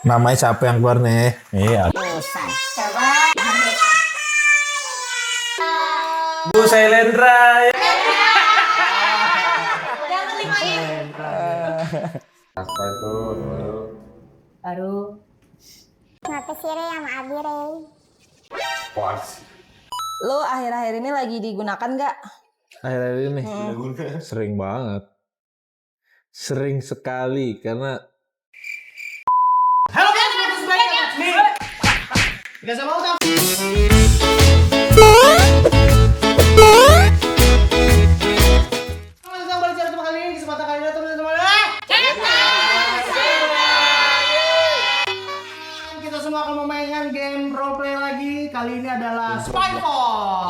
Namanya siapa yang keluar nih? Iya. Bu Sailendra. Yang kelima ya. Apa itu? Baru. Kenapa sih Re sama Abi Re? Lo akhir-akhir ini lagi digunakan nggak? Akhir-akhir ini sering banget. Sering sekali karena Halo guys, welcome back nih. Gak sama utang. Selamat balik channel kali ini, kesempatan kali ini teman-teman semuanya. Kita semua akan memainkan game roleplay lagi. Kali ini adalah Spyfall.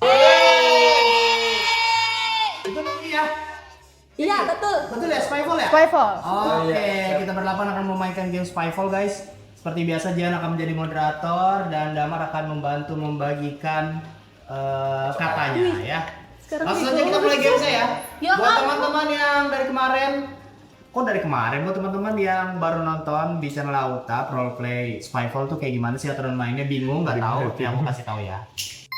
Itu nih ya. Iya betul. Betul ya, Spyfall ya? Spyfall. Oke, kita berdelapan akan memainkan game Spyfall guys. Seperti biasa Jian akan menjadi moderator dan Damar akan membantu membagikan katanya ya. Langsung saja kita mulai game ya. Buat teman-teman yang dari kemarin, buat teman-teman yang baru nonton di channel Auta roleplay Spyfall tuh kayak gimana sih aturan mainnya, bingung nggak tahu? Ya aku kasih tahu ya.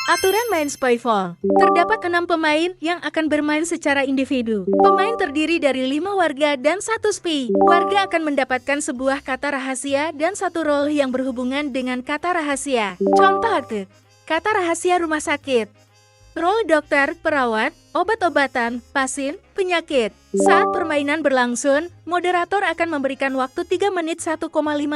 Aturan main Spyfall. Terdapat 6 pemain yang akan bermain secara individu. Pemain terdiri dari 5 warga dan 1 spy. Warga akan mendapatkan sebuah kata rahasia dan 1 role yang berhubungan dengan kata rahasia. Contoh aktif. Kata rahasia rumah sakit. Role dokter, perawat, obat-obatan, pasien, penyakit. Saat permainan berlangsung, moderator akan memberikan waktu 3 menit 1,5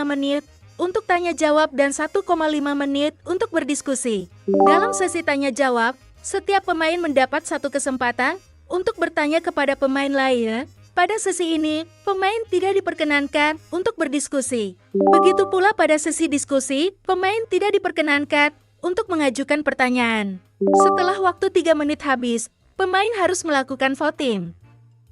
menit untuk tanya jawab dan 1,5 menit untuk berdiskusi. Dalam sesi tanya jawab, setiap pemain mendapat 1 kesempatan untuk bertanya kepada pemain lain. Pada sesi ini, pemain tidak diperkenankan untuk berdiskusi. Begitu pula pada sesi diskusi, pemain tidak diperkenankan untuk mengajukan pertanyaan. Setelah waktu 3 menit habis, pemain harus melakukan voting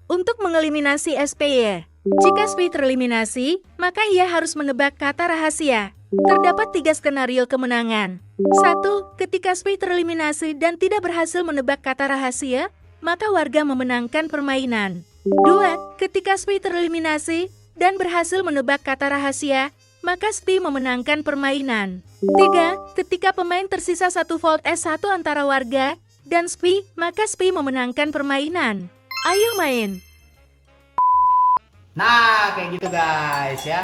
untuk mengeliminasi SPY. Jika SPY tereliminasi, maka ia harus menebak kata rahasia. Terdapat 3 skenario kemenangan. 1. Ketika SPY tereliminasi dan tidak berhasil menebak kata rahasia, maka warga memenangkan permainan. 2. Ketika SPY tereliminasi dan berhasil menebak kata rahasia, maka SPY memenangkan permainan. 3. Ketika pemain tersisa 1 volt S1 antara warga dan SPY, maka SPY memenangkan permainan. Ayo main! Nah, kayak gitu guys ya.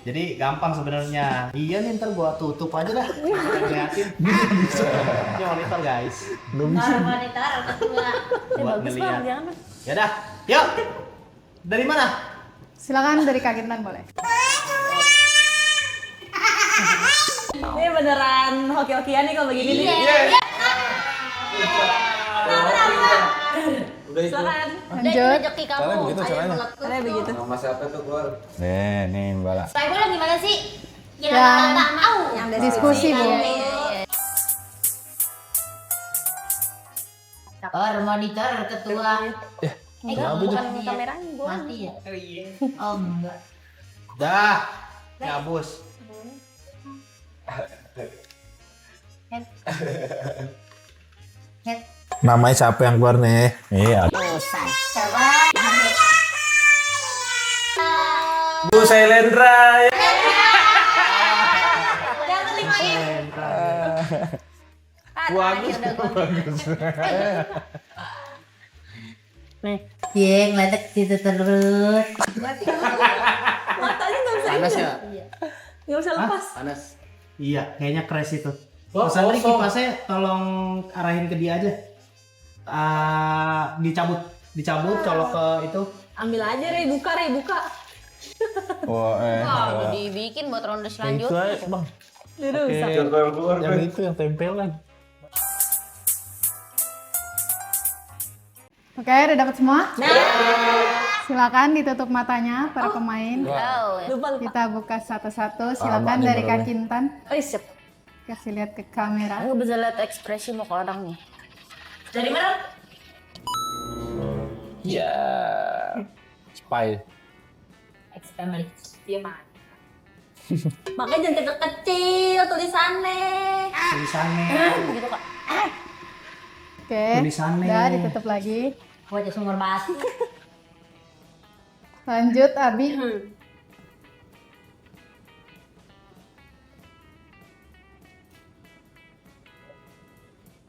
Jadi gampang sebenarnya. Iya nih, ntar gua tutup aja dah. Liatin. Ini monitor guys. Monitor ketua. Buat ngeliat. Ya dah, yuk. Dari mana? Silakan dari Kak Kintan boleh. Ini beneran hoki-hokian nih kalau begini nih. Udah itu. Silakan. Lanjut. Rezeki kamu. Caranya begitu caranya. Kayak begitu. Nama siapa tuh keluar? nih Mbak. Spyfall gimana sih? Yang nggak mau. Yang diskusi, Bu. Monitor ketua. Bukan kameranya, gua mati ya. Oh enggak. Dah. Ngabus. Namanya siapa yang keluar nih? Iya. Bu Sailendra. Yang kelima ya. Bagus. Iya, ngeliatin situ terus. Matanya nggak bisa. Panas ya? Nggak bisa lepas. Panas. Iya, kayaknya crash itu. Mas Andri kipasnya tolong arahin ke dia aja. Dicabut, colok ke itu. Ambil aja buka. Udah dibikin buat ronde selanjutnya. Bang. Dirusak. Yang itu yang tempelan. Oke, udah dapat semua? Silakan ditutup matanya para pemain. Lupa. Kita buka satu-satu. Silakan dari Kak Kintan. Oh, siap. Kasih lihat ke kamera. Aku bisa lihat ekspresi muka orangnya. Dari mana? Ya. Spy. Ex-family. Iya, Mak. Makanya jangan kecil-kecil tulisannya. Tulisannya. Gitu, Kak. Oke, Tulisannya. udah ditutup lagi. Buat sumber batu. Lanjut, Abi.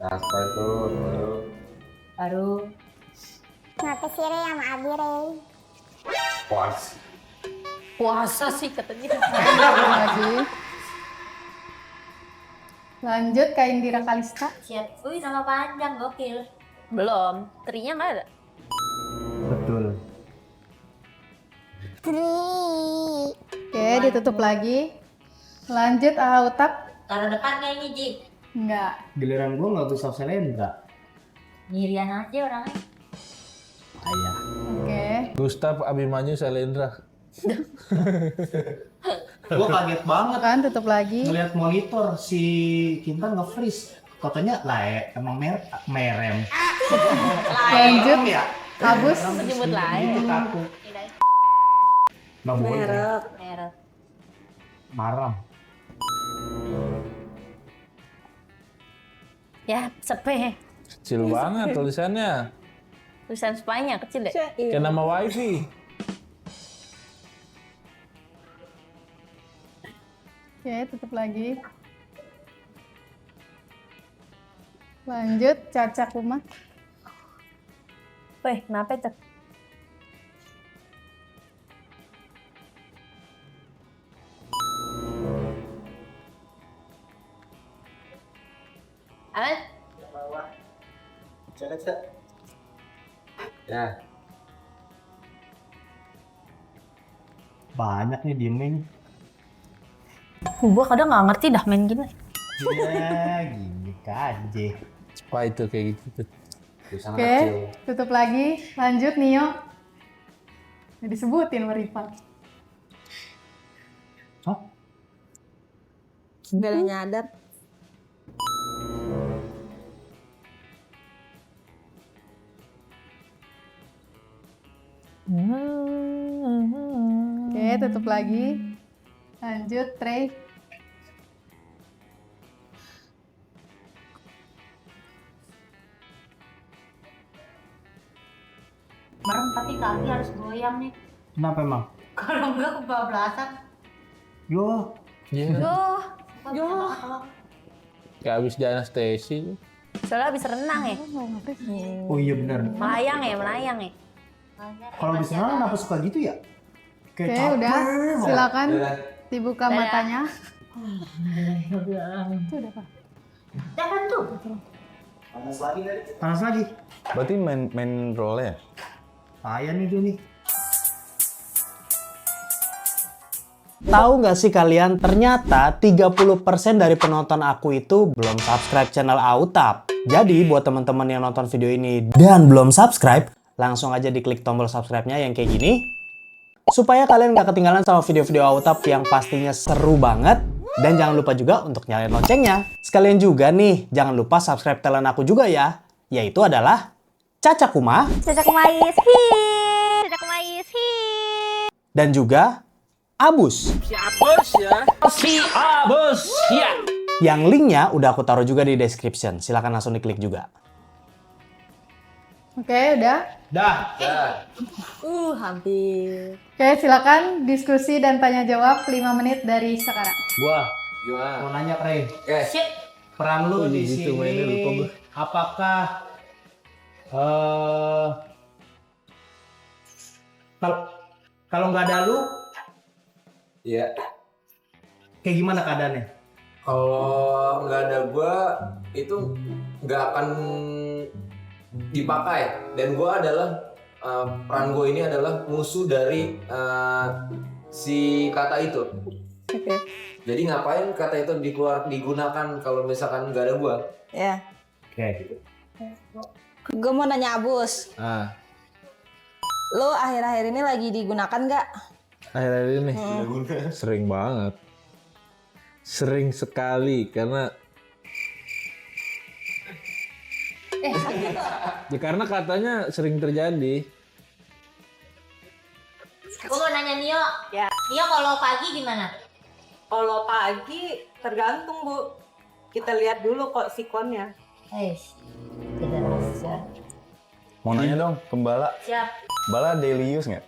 Aspal tuh. Baru. Ngapain sih Rey sama Abi Rey? Puas. Puasa sih katanya. Lagi. Lanjut Kak Indira Kalista. Siap. Wih, nama panjang gokil. Belum. Trinya nggak ada. Betul. Tri. Oke, ditutup lagi. Lanjut Autap. Taruh depan kayaknya, Ji. Enggak. Giliran gue nggak bisa Selendra. Nyirian aja orangnya. Ayah. Oke. Gustaf Abimanyu Selendra. Gue kaget banget Kan tutup lagi. ngeliat monitor si Kintan nge-freeze. Katanya emang merem. Lanjut Ya. Abus. Menyebut lain. Itu kaku. Nggak boleh. Merek. Marah. Ya, sepe. Kecil banget tulisannya. Tulisan Spanyol kecil deh. Kayak nama wifi. Oke, tutup lagi. Lanjut Caca Kuma. Weh, kenapa itu? Aman? Ya. Banyak nih diemin. Gua kadang nggak ngerti dah main gini. Ya, gini aja. Apa itu kayak gitu? Tulisan Oke, kecil. tutup lagi. Lanjut Nio. Udah disebutin Marifa. Hah? Gak ada nyadar. Oke, tutup lagi. Lanjut Trey. Merem tapi kaki harus goyang nih. Kenapa emang? Kalau enggak kebablasan. Yo, Iya. Yo. Kayak habis di anestesi. Soalnya habis renang ya. oh iya benar. Melayang ya. Kalau di sana kenapa suka gitu ya? Oke, Kayak capek udah. banget. Silakan Udah. dibuka Dadah. matanya. Itu udah Pak. Jangan tuh. Panas lagi. Berarti main role ya? Payah nih dia nih. Tahu nggak sih kalian, ternyata 30% dari penonton aku itu belum subscribe channel Autap. Jadi buat teman-teman yang nonton video ini dan belum subscribe, langsung aja diklik tombol subscribe-nya yang kayak gini. Supaya kalian nggak ketinggalan sama video-video Autap yang pastinya seru banget. Dan jangan lupa juga untuk nyalain loncengnya. Sekalian juga nih, jangan lupa subscribe talent aku juga ya. Yaitu adalah Caca Kuma. Cocok mais. Cocok mais. Dan juga Abus. Yang linknya udah aku taruh juga di description. Silahkan langsung diklik juga. Oke, udah. Dah. Hampir. Oke, silakan diskusi dan tanya jawab 5 menit dari sekarang. Gua Gimana? mau nanya, Rey. Oke. Peran lu di gitu, mainnya lupa sini gua. apakah kalau nggak ada lu Iya. kayak gimana keadaannya? Kalau nggak ada gua itu nggak akan dipakai, dan gua adalah peran gua ini adalah musuh dari si kata itu. Oke. Jadi ngapain kata itu digunakan kalau misalkan nggak ada gua? Ya. Oke. Gue mau nanya Abus. Ah, Lo akhir-akhir ini lagi digunakan nggak? akhir-akhir ini sering banget. Sering sekali karena ya karena katanya sering terjadi. Gue mau nanya Nio. Ya. Nio kalau pagi gimana? Kalau pagi tergantung Bu. Kita lihat dulu kok sikonnya. Tidak rahasia. Mau nanya dong, Pembala. Siap. Bala daily use nggak?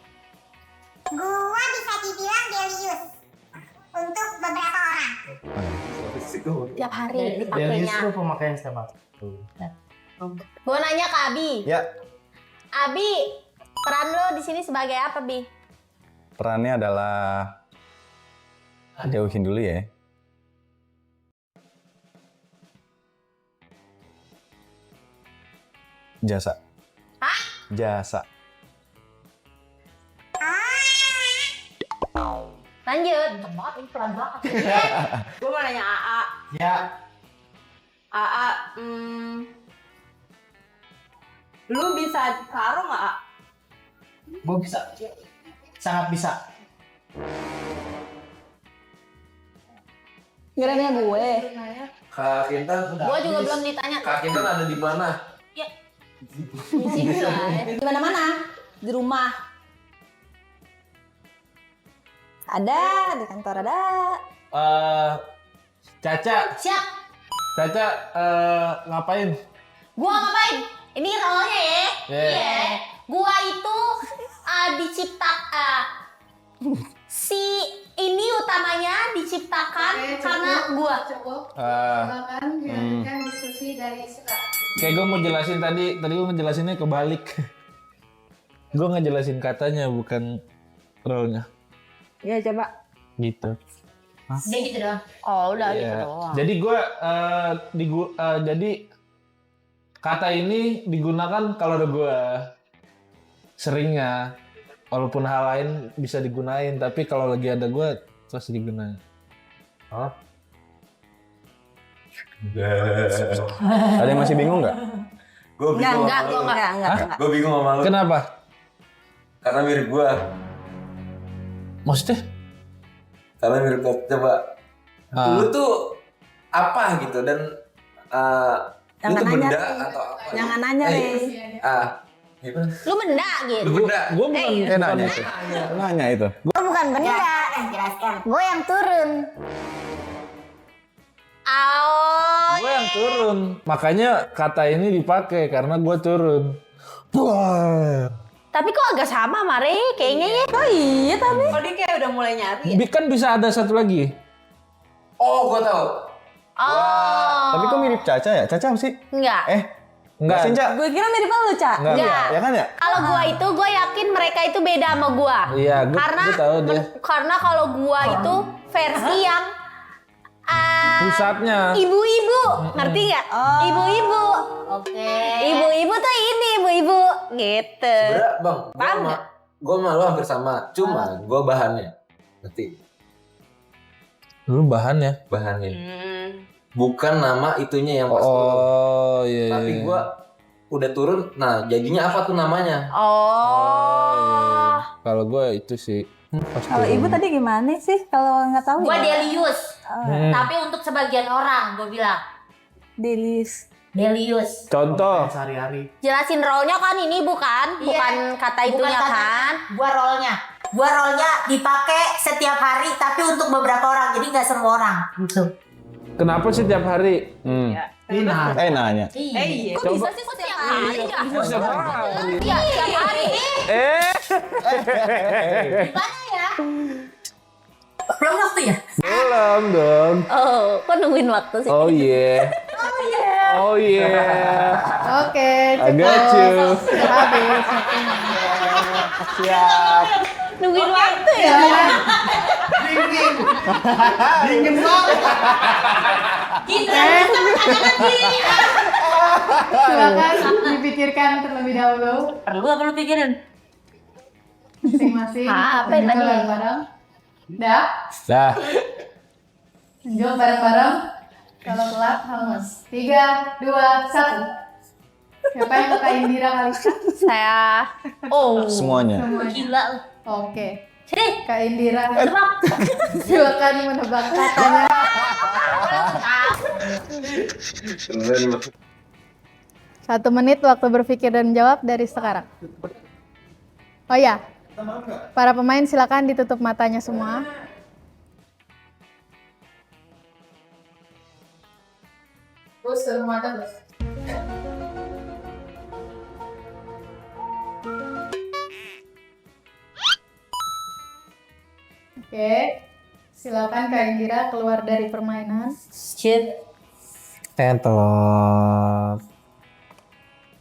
Gua bisa dibilang daily use untuk beberapa orang. Tiap hari Daily use dipakainya. itu pemakaian setiap hari. Gue nanya ke Abi. Ya, Abi, peran lo di sini sebagai apa, Bi? perannya adalah jauhin dulu ya. Jasa. Hah? Jasa. Lanjut. Banget ini pelan banget. Gue mau nanya AA. Ya, AA, lu bisa taruh nggak, A? gue bisa. Sangat bisa. Kira-kira gue. Kak Kintan, Gue juga belum ditanya. Kak Kintan ada di mana? Di sini lah. Di mana-mana? Di rumah. Ada, di kantor ada. Caca, Siap. Caca ngapain? Gua ngapain? Ini role-nya ya. Iya. Gua itu diciptakan si ini utamanya diciptakan karena gua. Silakan dilanjutkan diskusi dari sekarang. Kayak gue mau jelasin tadi gue ngejelasinnya kebalik. Gue ngejelasin katanya bukan role-nya. Ya coba. Gitu. Dia gitu doang. Oh, udah gitu Iya. doang. Jadi gue jadi kata ini digunakan kalau ada gue seringnya, walaupun hal lain bisa digunain, tapi kalau lagi ada gue terus digunain. Oh. Ada yang masih bingung nggak? Gue bingung sama lu. Enggak. Gue bingung sama lu. Kenapa? Karena mirip gue. Maksudnya? Karena mirip gue. Coba. Lu tuh apa gitu dan lu Jangan tuh nanya, benda Rey. atau apa? Jangan nanya, Rey. Gimana? Lu benda gitu. Lu benda. Gue bukan Nanya itu. Nanya itu. Gue bukan benda. Gue yang turun. Oh. Gue yang turun. Makanya kata ini dipakai karena gue turun. Wah. Tapi kok agak sama Mare kayaknya ya. Oh iya tapi. Oh, dia kayak udah mulai nyari ya? Kan bisa ada satu lagi. Oh, gue tahu. Oh. Tapi kok mirip Caca ya? Caca apa sih? Enggak. Enggak. Sin, Ca. Gue kira mirip lu, Ca. Enggak. Enggak. Ya kan ya? Kalau gua itu gue yakin mereka itu beda sama gua. Iya, gue Karena tahu dia. karena kalau gua itu versi yang Pusatnya. ibu-ibu, ngerti nggak? Ibu-ibu. Oke. Ibu-ibu tuh ini ibu-ibu gitu. Sebenernya bang, Paham nggak? gue sama lu hampir sama. Cuma gue bahannya. Ngerti? Lu bahannya. Bahannya. Bukan nama itunya yang pas turun. Oh, iya. Tapi iya. gue udah turun. Nah, jadinya apa tuh namanya? Oh. Kalau gue itu sih. Pas Kalau turun. ibu tadi gimana sih kalau nggak tahu? Gua ya? Delius. Tapi untuk sebagian orang gua bilang Delis. Delius. Contoh. Sehari-hari. Jelasin role-nya kan ini bukan? Bukan kata itunya kan? Gua rollnya dipakai setiap hari tapi untuk beberapa orang, jadi nggak semua orang gitu. Kenapa sih tiap hari? Nanya. Iya. Kok bisa sih setiap hari? Setiap hari. Iya, setiap hari. Gimana ya? Belum waktu ya? Belum dong. Oh, kok nungguin waktu sih? Oh iya. Oh iya. Oke, I got you. Sudah habis. Siap. Nungguin waktu ya? Dingin banget. Kita lagi. Silakan dipikirkan terlebih dahulu Perlu apa lu pikirin? masing-masing. Apa yang Menjawab tadi? bareng-bareng. Dah, Dah. menjawab bareng-bareng. Kalau telat hangus. 3, 2, 1. Siapa yang kata Indira kali? Saya. Oh. Semuanya. Gila. Oke. Sini. Kak Indira, silakan menebak katanya. Satu menit waktu berpikir dan menjawab dari sekarang. Oh ya, para pemain silakan ditutup matanya semua. Bos, tutup mata, Bos. Oke, Silakan Kak Indira keluar dari permainan. Shit. Tentot.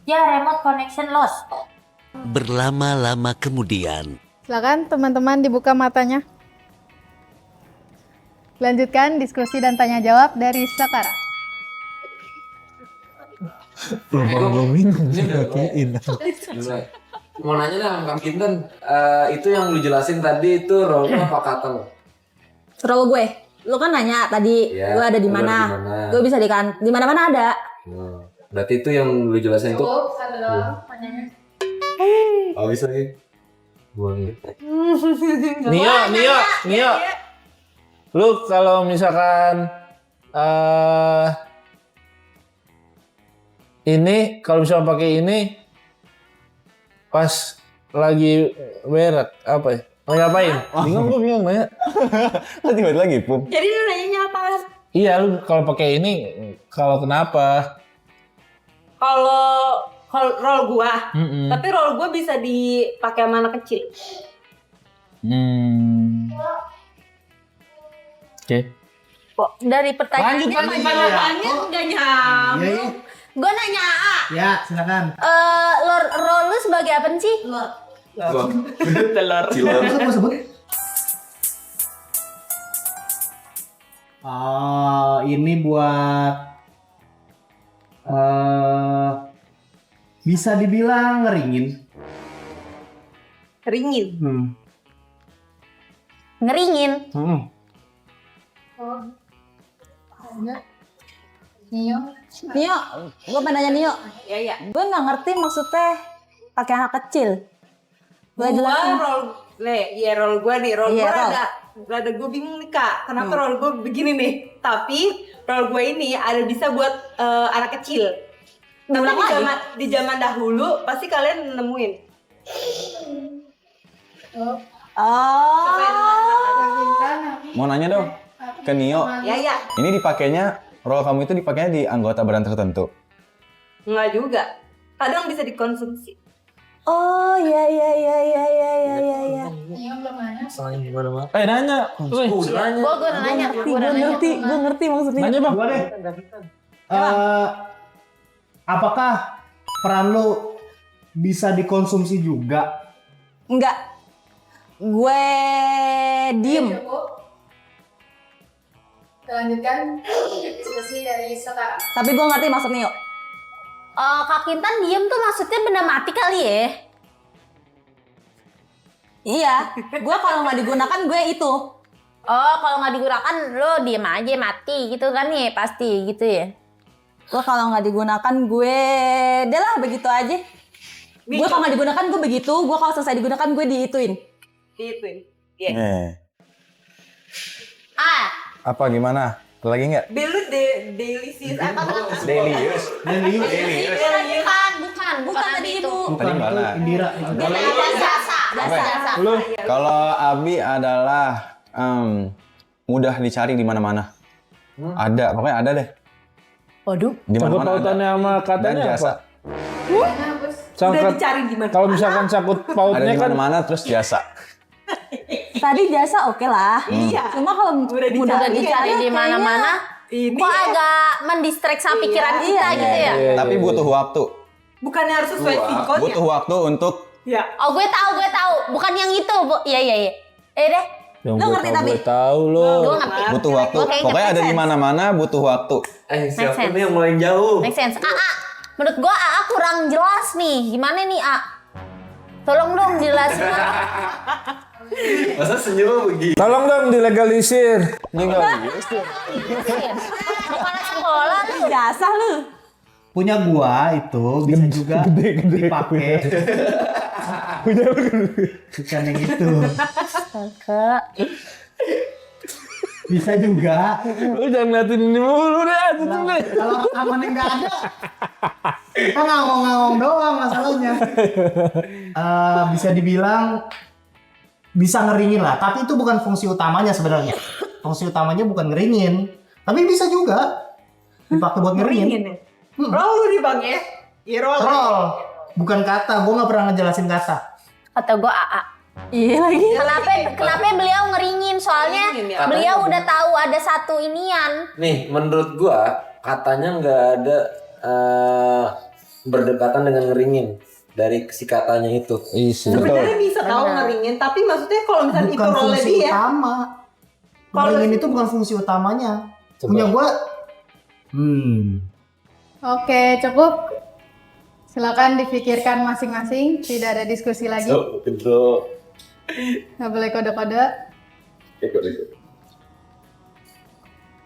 Ya, remote connection lost. Berlama-lama kemudian. Silakan teman-teman dibuka matanya. Lanjutkan diskusi dan tanya jawab dari sekarang. Belum minum dimatiin. Mau nanya dah Kang Kinten, itu yang lu jelasin tadi itu role apa kata lo? Role gue. Lu kan nanya tadi, Iya, gue ada di lu ada mana? di mana. Gue bisa di mana-mana ada. Berarti itu yang lu jelasin itu? Satu doang pertanyaannya. Oh bisa nih. Buang. Nio. Lu kalau misalkan ini kalau misalnya pakai ini pas lagi berak apa ya? Mau ngapain? Bingung nanya. Tiba-tiba lagi Pup. Jadi lu nanya apa? Iya, lu kalau pakai ini kalau kenapa? Kalau roll gua, tapi roll gua bisa dipakai sama anak kecil. Oke. Kok dari pertanyaannya Lanjut. jawabannya nggak nyambung. Gue nanya A. Ya, silakan. Role lu sebagai apa sih? Telur. Apa sebut? Ini buat bisa dibilang ngeringin. Ringin. Ngeringin. Nio, gue pengen nanya Nio. Iya. Gue nggak ngerti maksudnya pakai anak kecil. Gue jelasin. Roll gue nih, roll Iya, gue roll. rada gue bingung nih Kak, kenapa roll gue begini nih? Tapi roll gue ini ada bisa buat anak kecil. Tapi di zaman dahulu pasti kalian nemuin. Mau nanya dong ke Nio. Ya. Ini dipakainya, role kamu itu dipakainya di anggota badan tertentu. Enggak juga. Kadang bisa dikonsumsi. Oh iya. Nio belum nanya. Nanya. Gue nanya. Gue ngerti maksudnya. Nanya Bang. Gua deh. Apakah peran lu bisa dikonsumsi juga? Enggak. Gue diem. Kita lanjutkan diskusi dari sekarang. Tapi gue ngerti maksudnya yuk. Kak Kintan diem tuh maksudnya benda mati kali ya? Iya, gue kalau nggak digunakan gue itu. Oh, kalau nggak digunakan lo diem aja mati gitu kan ya pasti gitu ya? Gue kalau nggak digunakan gue, deh lah begitu aja. Gue kalau nggak digunakan gue begitu, gue kalau selesai digunakan gue diituin. Apa gimana? Lagi nggak? Dulu delicious apa? Bukan tadi ibu. Tadi mana? Indira. Jasa. Kalau Abi adalah mudah dicari di mana-mana. Ada, pokoknya ada deh. Waduh. Di Sangkut mana-mana pautannya ada. sama Dan katanya jasa. apa? Sangkut, dicari di mana? kalau misalkan sangkut Ada pautnya di kan mana-mana terus jasa. Tadi jasa oke lah. Iya. Cuma kalau udah dicari di mana-mana, kok agak mendistract sama pikiran kita gitu ya? Tapi butuh waktu. Bukannya harus sesuai sikon ya? Butuh waktu untuk Ya. Oh gue tahu. Bukan yang itu, Bu. Iya. Deh. yang Lo ngerti tapi? gue tahu lo. Gue ngerti. butuh waktu. Oke, Pokoknya ada make di sense. mana-mana butuh waktu. Siapa sense. nih yang mulai jauh? Make sense. Menurut gue AA kurang jelas nih. Gimana nih A? Tolong dong jelasin. Masa senyum begini? Tolong dong dilegalisir. Kepala sekolah lu. Jasa lu. Punya gua itu bisa juga dipakai. Bukan yang itu. Bisa juga. Lu jangan ngeliatin ini mulu deh. Kalau rekamannya nggak ada, kan ngomong-ngomong doang masalahnya. Bisa dibilang bisa ngeringin lah, tapi itu bukan fungsi utamanya sebenarnya. Fungsi utamanya bukan ngeringin, tapi bisa juga dipakai buat ngeringin. Roll lu nih Bang ya? Iya roll. Roll, bukan kata. Gue nggak pernah ngejelasin kata. Kata gue AA. Iya lagi. Kenapa beliau ngeringin? Soalnya Ngeringin ya. beliau Katanya udah tahu ada satu inian. Nih, menurut gua katanya nggak ada berdekatan dengan ngeringin dari si katanya itu. Sebenarnya bisa tahu ngeringin, tapi maksudnya kalau misalnya itu Bukan role fungsi dia. utama. Ngeringin itu bukan fungsi utamanya. Punya gua. Oke, cukup. Silakan dipikirkan masing-masing. Tidak ada diskusi lagi. Bro. Nggak boleh kode-kode.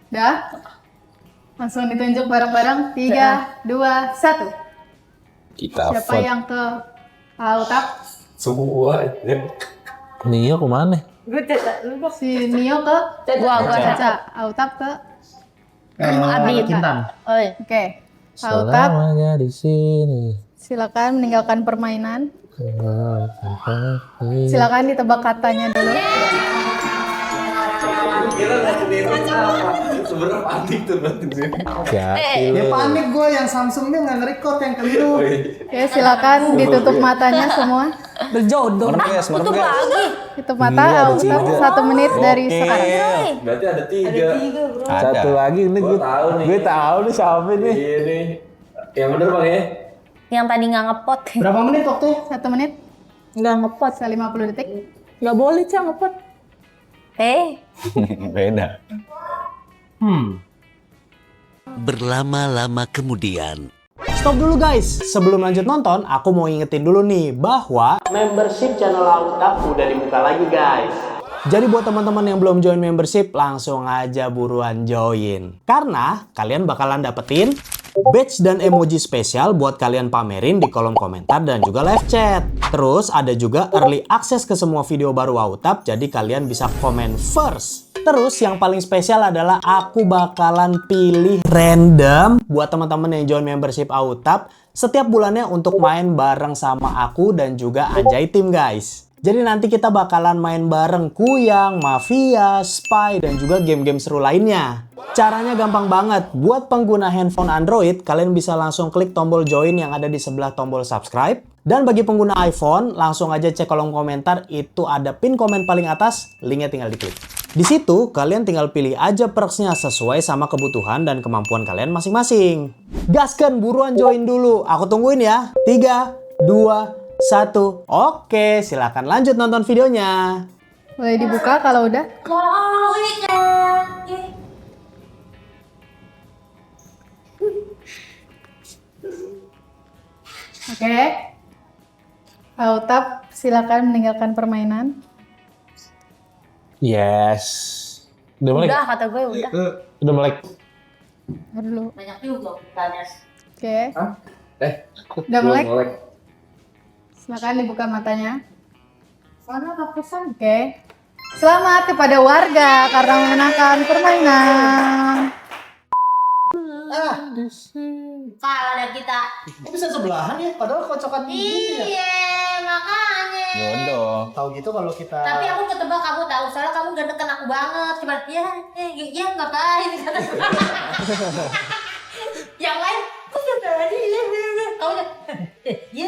Dah? Langsung ditunjuk bareng-bareng. 3, 2, 1. Kita Siapa vote. yang ke Autap? Semua. Nio kemana? Gue caca lu dong. Si Nio ke? Gua Caca. Autap ke? Abi. Kintan. Oke. Autap, Selamanya di sini. silakan meninggalkan permainan. Silakan ditebak katanya dulu. Kira nggak sendiri apa? Sebenarnya panik tuh berarti. Dia panik gue yang Samsung dia nggak nge-record yang keliru. Oke, silakan ditutup matanya semua. Berjodoh. Tutup lagi. Tutup mata, Autap 1 menit dari sekarang. Berarti ada 3. Satu lagi ini Gua tahu nih. Gue tahu nih siapa nih. Ini. Yang bener Bang ya? Yang tadi nggak ngepot. Berapa menit waktunya? 1 menit. Nggak ngepot. Bisa 50 detik. Nggak boleh Cang ngepot. Beda. Berlama-lama kemudian. Stop dulu guys, sebelum lanjut nonton, aku mau ingetin dulu nih bahwa membership channel Autap udah dibuka lagi guys. Jadi buat teman-teman yang belum join membership, langsung aja buruan join. Karena kalian bakalan dapetin badge dan emoji spesial buat kalian pamerin di kolom komentar dan juga live chat. Terus ada juga early access ke semua video baru Autap, jadi kalian bisa komen first. Terus yang paling spesial adalah aku bakalan pilih random buat teman-teman yang join membership Autap setiap bulannya untuk main bareng sama aku dan juga Anjay Team guys. Jadi nanti kita bakalan main bareng Kuyang, Mafia, Spy, dan juga game-game seru lainnya. Caranya gampang banget. Buat pengguna handphone Android, kalian bisa langsung klik tombol join yang ada di sebelah tombol subscribe. Dan bagi pengguna iPhone, langsung aja cek kolom komentar, itu ada pin komen paling atas, linknya tinggal diklik. Di situ, kalian tinggal pilih aja perksnya sesuai sama kebutuhan dan kemampuan kalian masing-masing. Gaskan, buruan join dulu. Aku tungguin ya. 3, 2, 1. Oke, silakan lanjut nonton videonya. Boleh dibuka kalau udah. Oke. Autap, silakan meninggalkan permainan. Yes. Udah melek. Udah kata gue udah. Udah melek. Ntar dulu. Banyak juga tanya. Oke. Udah melek? Silakan dibuka matanya. Oke. Selamat kepada warga karena memenangkan permainan. Kalah dari kita. Kok bisa sebelahan ya? Padahal kocokan gitu ya. Iya, makanya. Jodoh. Tahu gitu kalau kita. Tapi aku ketebak kamu tahu, soalnya kamu gak deket aku banget. Cuma ya ngapain kata gue. Yang lain, kok udah tadi kamu udah. Ya.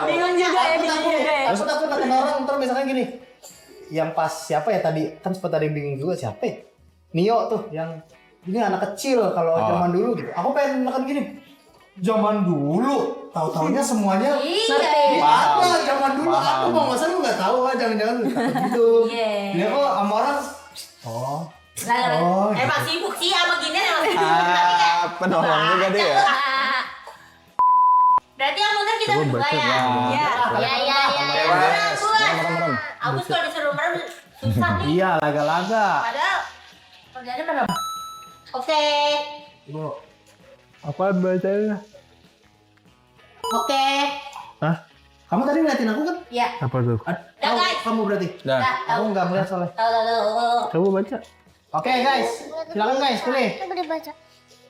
Bingung juga ya, bingung juga ya. Terus aku kata orang ntar misalkan gini. Yang pas siapa ya tadi? Kan sempat ada yang bingung juga siapa ya? Nio tuh yang ini anak kecil kalau zaman dulu gitu. Aku pengen makan gini. Zaman dulu, tahu-taunya semuanya Iya. ada zaman dulu. Aku mau masa lu nggak tahu ah jangan-jangan gitu. Iya. Dia kok sama orang. Oh. Oh. Emang sibuk sih sama gini emang sibuk. Penolong juga dia. Berarti yang bener kita berdua ya. Iya. Iya. Merem. Agus kalau disuruh merem susah nih. Iya, laga-laga. Padahal kerjanya merem. Oke. Apaan bacanya? Oke. Hah? Kamu tadi ngeliatin aku kan? Iya. Apa tuh? Dah guys. Kamu berarti? Dah. Aku nggak ngeliat soalnya. Tahu. Coba baca. Oke guys, silakan guys, pilih.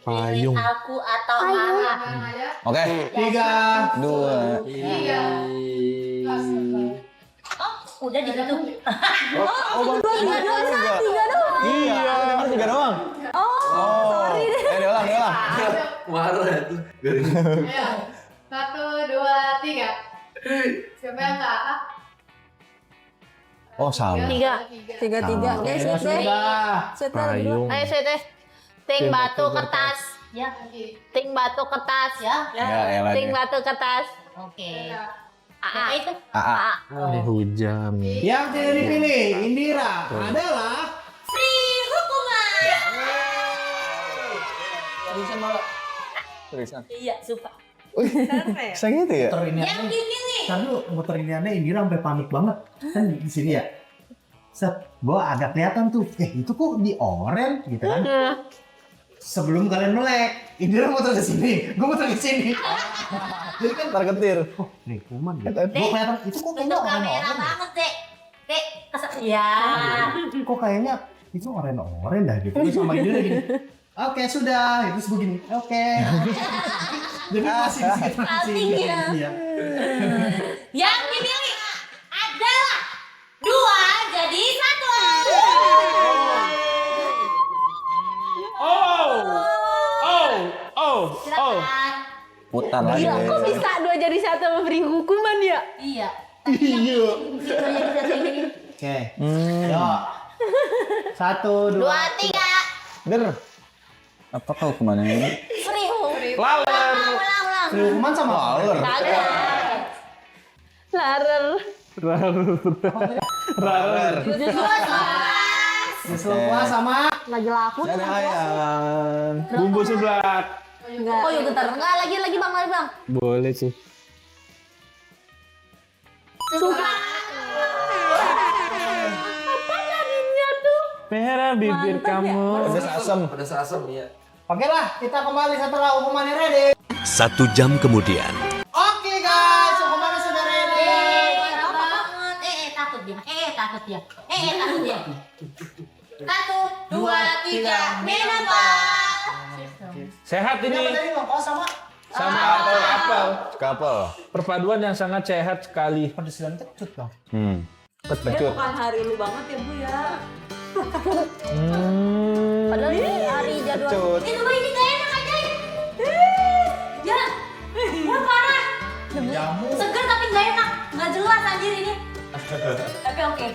Payung. Aku atau Mama. Oke. 3, 2. Udah di situ. Iya, aku dengar 3 doang. Sorry deh. Diulang. Marah ya tuh. 1, 2, 3. Siapa Siapa yang nggak? Oh sama. Tiga. Guys, sweet deh. Payung. Ayo sweet deh. Ting batu kertas. Ya. Ting batu kertas. Ya. Ya, Ting batu kertas. Oke. Siapa itu? AA. Hujan. Yang tidak dipilih Indira adalah Free hukuman. Tulisan. Iya, suka. Bisa gitu ya? Yang dipilih. Ntar dulu motor iniannya Indira sampai panik banget kan di sini ya. Set, gua agak kelihatan tuh. Itu kok di oren gitu kan? Sebelum kalian melek, Indira motor ke sini, gua motor ke sini. Jadi kan Targetir. oh, nih kuman ya. Gua kelihatan itu kok kayaknya Itu kamera oren-oren. banget, Dek. Dek, ya. Kok kayaknya itu oren-oren dah gitu. Terus sama Indira gini. Oke, sudah. Terus begini. Oke. Jadi masih di sekitar sini. Iya. Yang dipilih adalah 2 jadi 1. Silakan. Putar lagi. Gila, kok bisa 2 jadi 1 memberi hukuman ya? Iya. Iya. Gitu aja bisa kayak gini. Oke. Yuk. 1, 2, 2, 3. Der. Apa kau kemana ini? Free hukuman. Ulang. Free hukuman sama Laler. Larer. Justru puas sama Lagi laku. Dadah ayam. Bumbu seblak. Oh iya bentar. Enggak, lagi Bang. Boleh sih. Suka. Apa jadinya tuh? Merah bibir kamu. Pedas asam. Pedas asam ya. Oke lah, kita kembali setelah hukumannya ready. 1 jam kemudian. Oke guys, hukumannya sudah ready. Parah banget. Takut dia. Takut dia. 1, 2, 3. Minum, Pak. Sehat Ini apa ini. tadi Bang? Oh sama. Sama apel. Kapal. Perpaduan yang sangat sehat sekali. Pedes dan kecut Bang. Kecut. Bukan hari lu banget ya Bu ya. Padahal ini hari jadwal. Kecut. Coba ini gak enak aja. Ya. Ya parah. Jamu. Seger tapi gak enak. Gak jelas anjir ini. Tapi oke.